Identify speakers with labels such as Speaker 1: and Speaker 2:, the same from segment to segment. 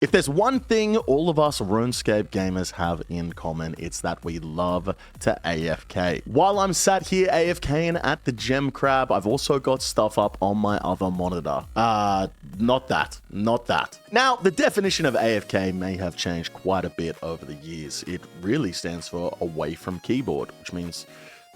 Speaker 1: If there's one thing all of us RuneScape gamers have in common, it's that we love to AFK. While I'm sat here AFKing at the gem crab, I've also got stuff up on my other monitor. Not that. Now, the definition of AFK may have changed quite a bit over the years. It really stands for away from keyboard, which means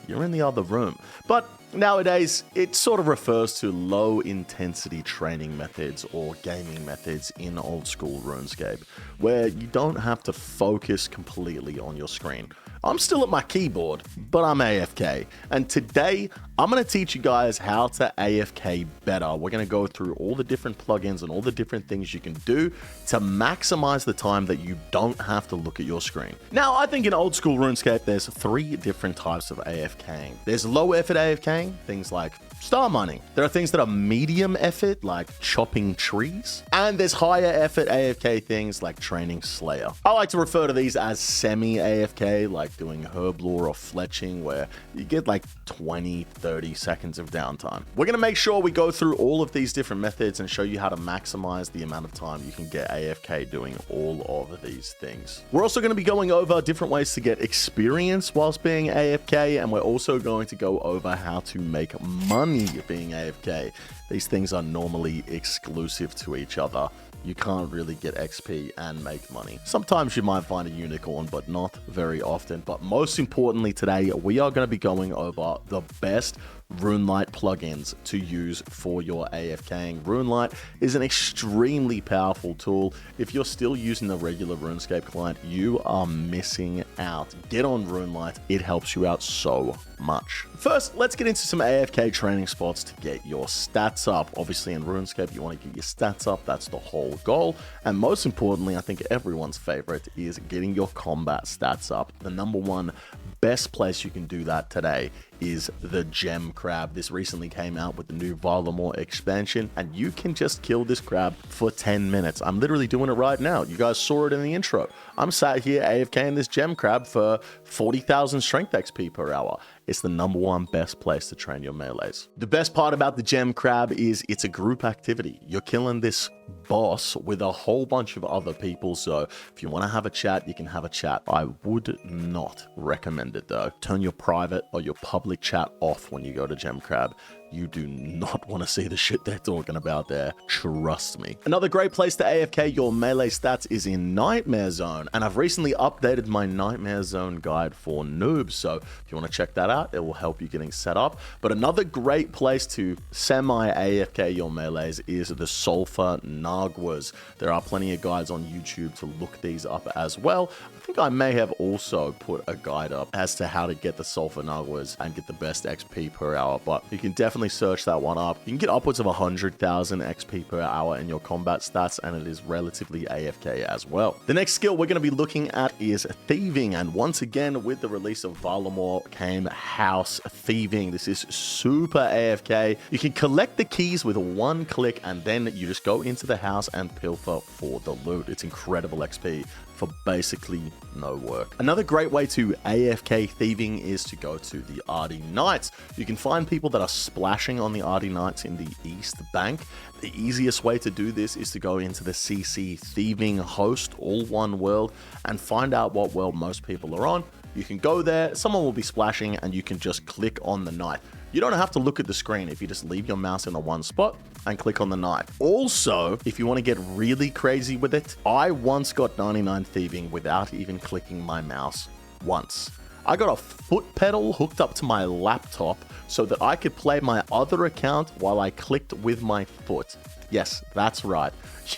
Speaker 1: you're in the other room. But nowadays, it sort of refers to low-intensity training methods or gaming methods in old-school RuneScape, where you don't have to focus completely on your screen. I'm still at my keyboard, but I'm AFK, and today, I'm going to teach you guys how to AFK better. We're going to go through all the different plugins and all the different things you can do to maximize the time that you don't have to look at your screen. Now, I think in old-school RuneScape, there's 3 different types of AFKing. There's low-effort AFKing, things like star mining. There are things that are medium effort, like chopping trees. And there's higher effort AFK things like training Slayer. I like to refer to these as semi-AFK, like doing herblore or fletching, where you get like 20-30 seconds of downtime. We're going to make sure we go through all of these different methods and show you how to maximize the amount of time you can get AFK doing all of these things. We're also going to be going over different ways to get experience whilst being AFK, and we're also going to go over how to make money being AFK. These things are normally exclusive to each other. You can't really get XP and make money. Sometimes you might find a unicorn, but not very often. But most importantly today, we are going to be going over the best RuneLite plugins to use for your AFKing. RuneLite is an extremely powerful tool. If you're still using the regular RuneScape client, you are missing out. Get on RuneLite. It helps you out so much. First, let's get into some AFK training spots to get your stats up. Obviously, in RuneScape, you want to get your stats up. That's the whole goal. And most importantly, I think everyone's favorite is getting your combat stats up. The #1 best place you can do that today is the gem crab. This recently came out with the new Varlamore expansion, and you can just kill this crab for 10 minutes. I'm literally doing it right now. You guys saw it in the intro. I'm sat here AFKing this gem crab for 40,000 strength XP per hour. It's the #1 best place to train your melees. The best part about the gem crab is it's a group activity. You're killing this boss with a whole bunch of other people, so if you want to have a chat, you can have a chat. I would not recommend it though. Turn your private or your public chat off when you go to gem crab. You do not want to see the shit they're talking about there. Trust me. Another great place to AFK your melee stats is in Nightmare Zone. And I've recently updated my Nightmare Zone guide for noobs. So if you want to check that out, it will help you getting set up. But another great place to semi-AFK your melees is the Sulfur Naguas. There are plenty of guides on YouTube to look these up as well. I think I may have also put a guide up as to how to get the Sulfur Naguas and get the best XP per hour, but you can definitely search that one up. You can get upwards of 100,000 XP per hour in your combat stats, and it is relatively AFK as well. The next skill we're going to be looking at is Thieving, and once again, with the release of Varlamore came House Thieving. This is super AFK. You can collect the keys with 1 click, and then you just go into the house and pilfer for the loot. It's incredible XP for basically no work. Another great way to AFK Thieving is to go to the Ardy Knights. You can find people that are splashing on the Ardy Knights in the East Bank. The easiest way to do this is to go into the CC Thieving host, all one world, and find out what world most people are on. You can go there, someone will be splashing, and you can just click on the knight. You don't have to look at the screen if you just leave your mouse in the one spot and click on the knight. Also, if you want to get really crazy with it, I once got 99 Thieving without even clicking my mouse once. I got a foot pedal hooked up to my laptop so that I could play my other account while I clicked with my foot. Yes, that's right.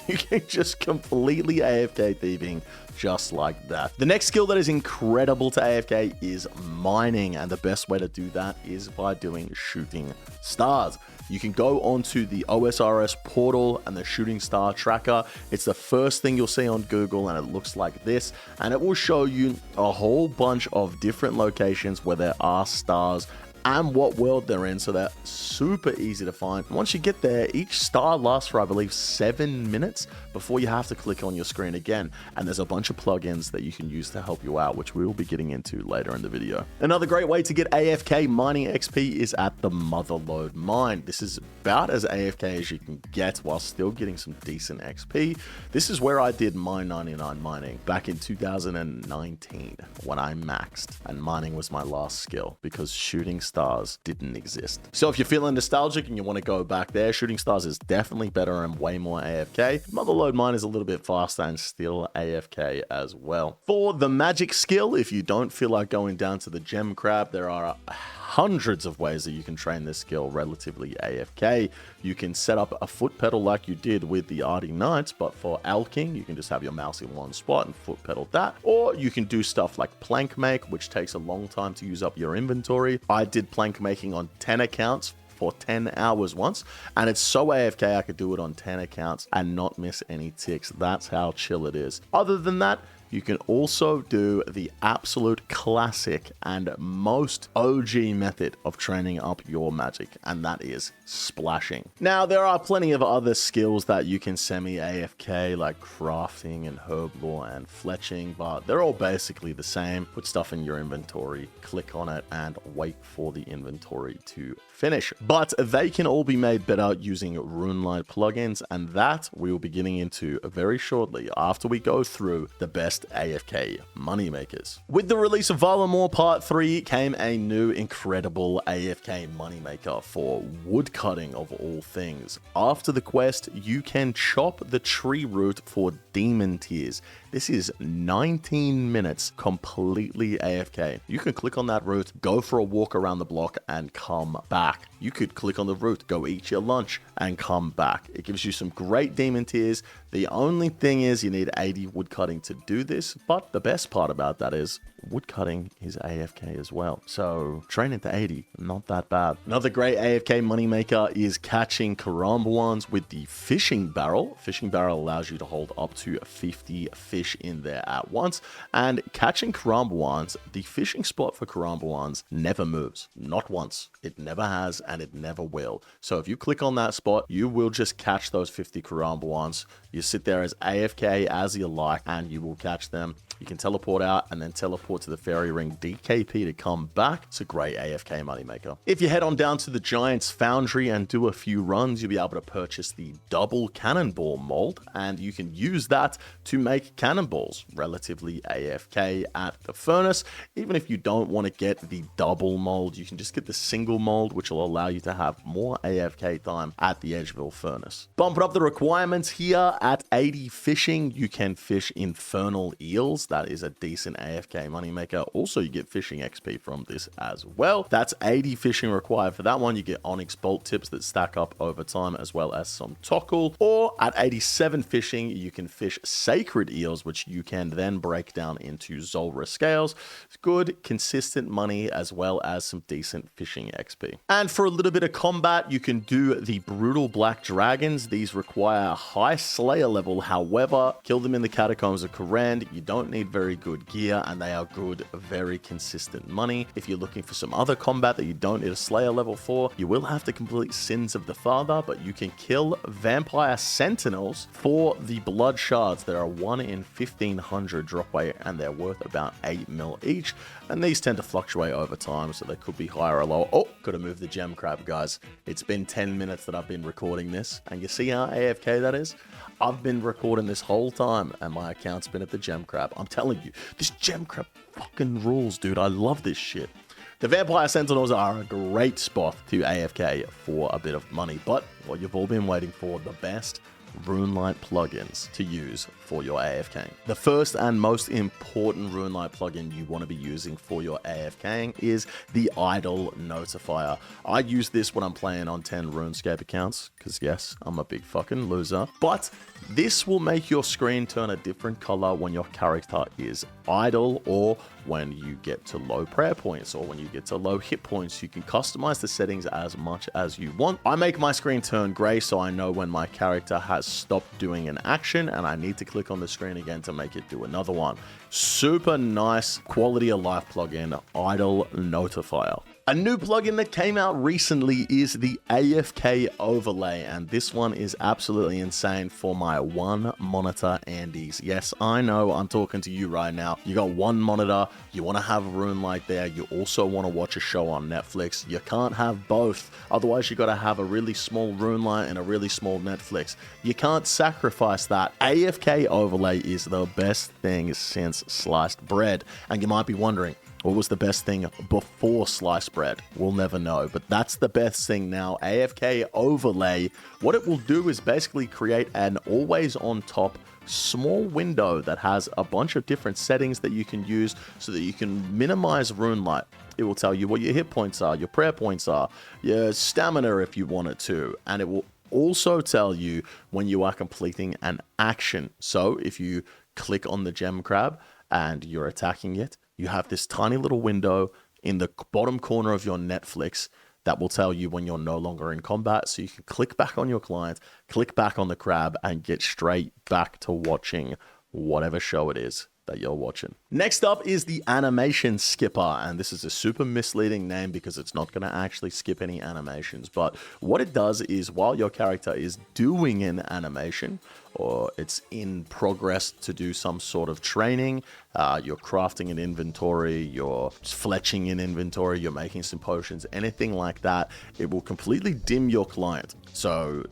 Speaker 1: You can just completely AFK Thieving just like that. The next skill that is incredible to AFK is mining, and the best way to do that is by doing shooting stars. You can go onto the OSRS portal and the shooting star tracker. It's the first thing you'll see on Google, and it looks like this, and it will show you a whole bunch of different locations where there are stars and what world they're in, so they're super easy to find. Once you get there, each star lasts for, I believe, 7 minutes before you have to click on your screen again, and there's a bunch of plugins that you can use to help you out, which we will be getting into later in the video. Another great way to get AFK mining XP is at the Motherlode mine. This is about as AFK as you can get while still getting some decent XP. This is where I did my 99 mining back in 2019 when I maxed, and mining was my last skill because shooting stars didn't exist. So if you're feeling nostalgic and you want to go back there, shooting stars is definitely better and way more AFK. Motherlode mine is a little bit faster and still AFK as well. For the magic skill, if you don't feel like going down to the gem crab, there are hundreds of ways that you can train this skill relatively AFK. You can set up a foot pedal like you did with the Artie Knights, but for alking, you can just have your mouse in one spot and foot pedal that. Or you can do stuff like plank make, which takes a long time to use up your inventory. I did plank making on 10 accounts for 10 hours once, and it's so AFK I could do it on 10 accounts and not miss any ticks. That's how chill it is. Other than that, you can also do the absolute classic and most OG method of training up your magic, and that is splashing. Now, there are plenty of other skills that you can semi-AFK, like crafting and herb lore and fletching, but they're all basically the same. Put stuff in your inventory, click on it, and wait for the inventory to finish. But they can all be made better using RuneLite plugins, and that we will be getting into very shortly after we go through the best AFK moneymakers. With the release of Valamore Part 3 came a new incredible AFK moneymaker for woodcutting of all things. After the quest, you can chop the tree root for demon tears. This is 19 minutes completely AFK. You can click on that root, go for a walk around the block, and come back. You could click on the root, go eat your lunch, and come back. It gives you some great demon tears. The only thing is you need 80 woodcutting to do this, but the best part about that is woodcutting is AFK as well. So training to 80, not that bad. Another great AFK moneymaker is catching Karambwans with the fishing barrel. Fishing barrel allows you to hold up to 50 fish in there at once. And catching Karambwans, the fishing spot for Karambwans never moves. Not once. It never has, and it never will. So if you click on that spot, you will just catch those 50 Karambwans. You sit there as AFK as you like, and you will catch them. You can teleport out and then teleport to the fairy ring DKP to come back. It's a great AFK moneymaker. If you head on down to the Giant's Foundry and do a few runs, you'll be able to purchase the double cannonball mold, and you can use that to make cannonballs relatively AFK at the furnace. Even if you don't want to get the double mold, you can just get the single mold, which will allow you to have more AFK time at the Edgeville furnace. Bumping up the requirements here at 80 fishing, you can fish infernal eels. That is a decent AFK moneymaker. Also, you get fishing XP from this as well. That's 80 fishing required for that one. You get onyx bolt tips that stack up over time, as well as some tockle. Or at 87 fishing, you can fish sacred eels, which you can then break down into Zolra scales. It's good, consistent money, as well as some decent fishing XP. And for a little bit of combat, you can do the brutal black dragons. These require high slayer level. However, kill them in the catacombs of Korand. You don't need very good gear, and they are good, very consistent money. If you're looking for some other combat that you don't need a slayer level for, you will have to complete Sins of the Father, but you can kill vampire sentinels for the blood shards. There are 1 in 1500 drop rate, and they're worth about 8 mil each, and these tend to fluctuate over time, so they could be higher or lower. Oh, could have moved the gem crab, guys. It's been 10 minutes that I've been recording this, and you see how AFK that is? I've been recording this whole time, and my account's been at the gem crab. I'm telling you, this gem crab fucking rules, dude. I love this shit. The Vampire Sentinels are a great spot to AFK for a bit of money, but what you've all been waiting for, the best RuneLite plugins to use for your AFKing. The first and most important RuneLite plugin you want to be using for your AFKing is the Idle Notifier. I use this when I'm playing on 10 RuneScape accounts, because yes, I'm a big fucking loser, but this will make your screen turn a different color when your character is idle, or when you get to low prayer points, or when you get to low hit points. You can customize the settings as much as you want. I make my screen turn gray so I know when my character has stopped doing an action and I need to click on the screen again to make it do another one. Super nice quality of life plugin, Idle Notifier. A new plugin that came out recently is the AFK overlay, and this one is absolutely insane for my one monitor Andes. Yes, I know I'm talking to you right now. You got one monitor, you want to have a room like there, you also want to watch a show on Netflix. You can't have both, otherwise you got to have a really small room light and a really small Netflix. You can't sacrifice that. AFK overlay is the best thing since sliced bread, and you might be wondering, what was the best thing before sliced bread? We'll never know, but that's the best thing now. AFK overlay. What it will do is basically create an always on top small window that has a bunch of different settings that you can use so that you can minimize rune light. It will tell you what your hit points are, your prayer points are, your stamina if you want it to, and it will also tell you when you are completing an action. So if you click on the gem crab and you're attacking it, you have this tiny little window in the bottom corner of your Netflix that will tell you when you're no longer in combat. So you can click back on your client, click back on the crab, and get straight back to watching whatever show it is that you're watching. Next up is the animation skipper, and this is a super misleading name because it's not going to actually skip any animations, but what it does is while your character is doing an animation or it's in progress to do some sort of training, you're crafting an inventory, you're fletching in inventory, you're making some potions, anything like that, it will completely dim your client. So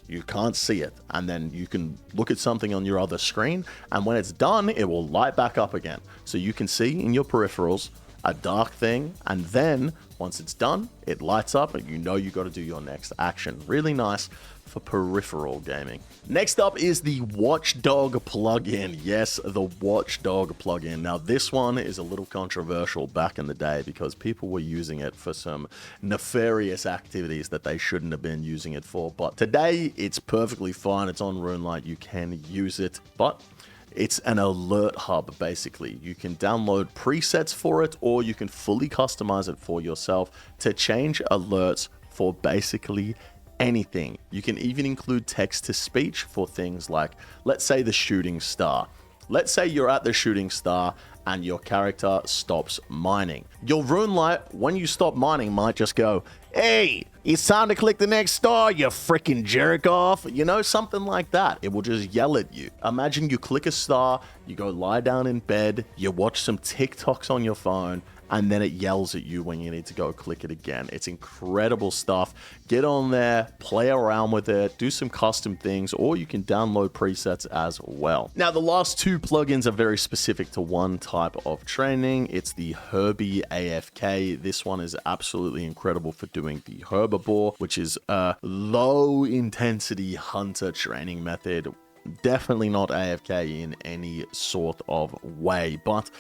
Speaker 1: you can't see it, and then you can look at something on your other screen, and when it's done, it will light back up again. So you can see in your peripherals a dark thing, and then once it's done, it lights up and you know you got to do your next action. Really nice for peripheral gaming. Next up is the Watchdog plugin. Yes, the Watchdog plugin. Now this one is a little controversial back in the day because people were using it for some nefarious activities that they shouldn't have been using it for, but today it's perfectly fine. It's on RuneLite, you can use it, but it's an alert hub, basically. You can download presets for it, or you can fully customize it for yourself to change alerts for basically anything. You can even include text-to-speech for things like, let's say the shooting star. Let's say you're at the shooting star and your character stops mining. Your RuneLite, when you stop mining, might just go, "Hey, it's time to click the next star, you freaking jerk off." You know, something like that. It will just yell at you. Imagine you click a star, you go lie down in bed, you watch some TikToks on your phone, and then it yells at you when you need to go click it again. It's incredible stuff. Get on there, play around with it, do some custom things, or you can download presets as well. Now, the last two plugins are very specific to one type of training. It's the Herbie AFK. This one is absolutely incredible for doing the herbivore, which is a low intensity hunter training method. Definitely not AFK in any sort of way, but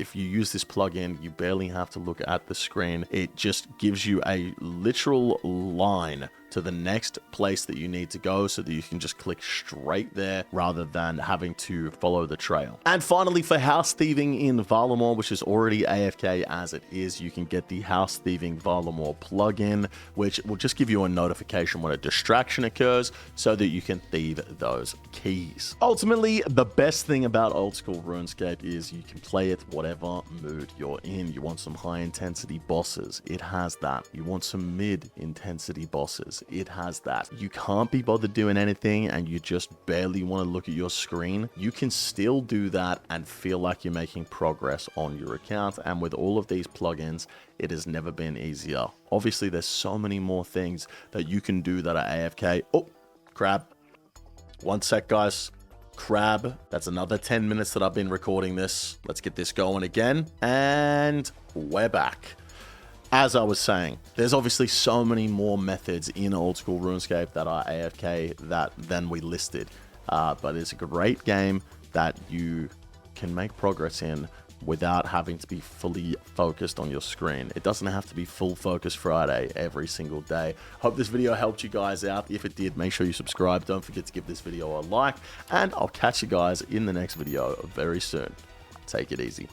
Speaker 1: if you use this plugin, you barely have to look at the screen. It just gives you a literal line to the next place that you need to go so that you can just click straight there rather than having to follow the trail. And finally, for house thieving in Varlamore, which is already AFK as it is, you can get the house thieving Varlamore plugin, which will just give you a notification when a distraction occurs so that you can thieve those keys. Ultimately, the best thing about old school RuneScape is you can play it whatever mood you're in. You want some high intensity bosses, it has that. You want some mid intensity bosses, it has that. You can't be bothered doing anything and you just barely want to look at your screen, you can still do that and feel like you're making progress on your account. And with all of these plugins, it has never been easier. Obviously, there's so many more things that you can do that are AFK. Oh, crab. One sec, guys. Crab. That's another 10 minutes that I've been recording this. Let's get this going again. And we're back. As I was saying, there's obviously so many more methods in old school RuneScape that are AFK than we listed. But it's a great game that you can make progress in without having to be fully focused on your screen. It doesn't have to be full focus Friday every single day. Hope this video helped you guys out. If it did, make sure you subscribe. Don't forget to give this video a like, and I'll catch you guys in the next video very soon. Take it easy.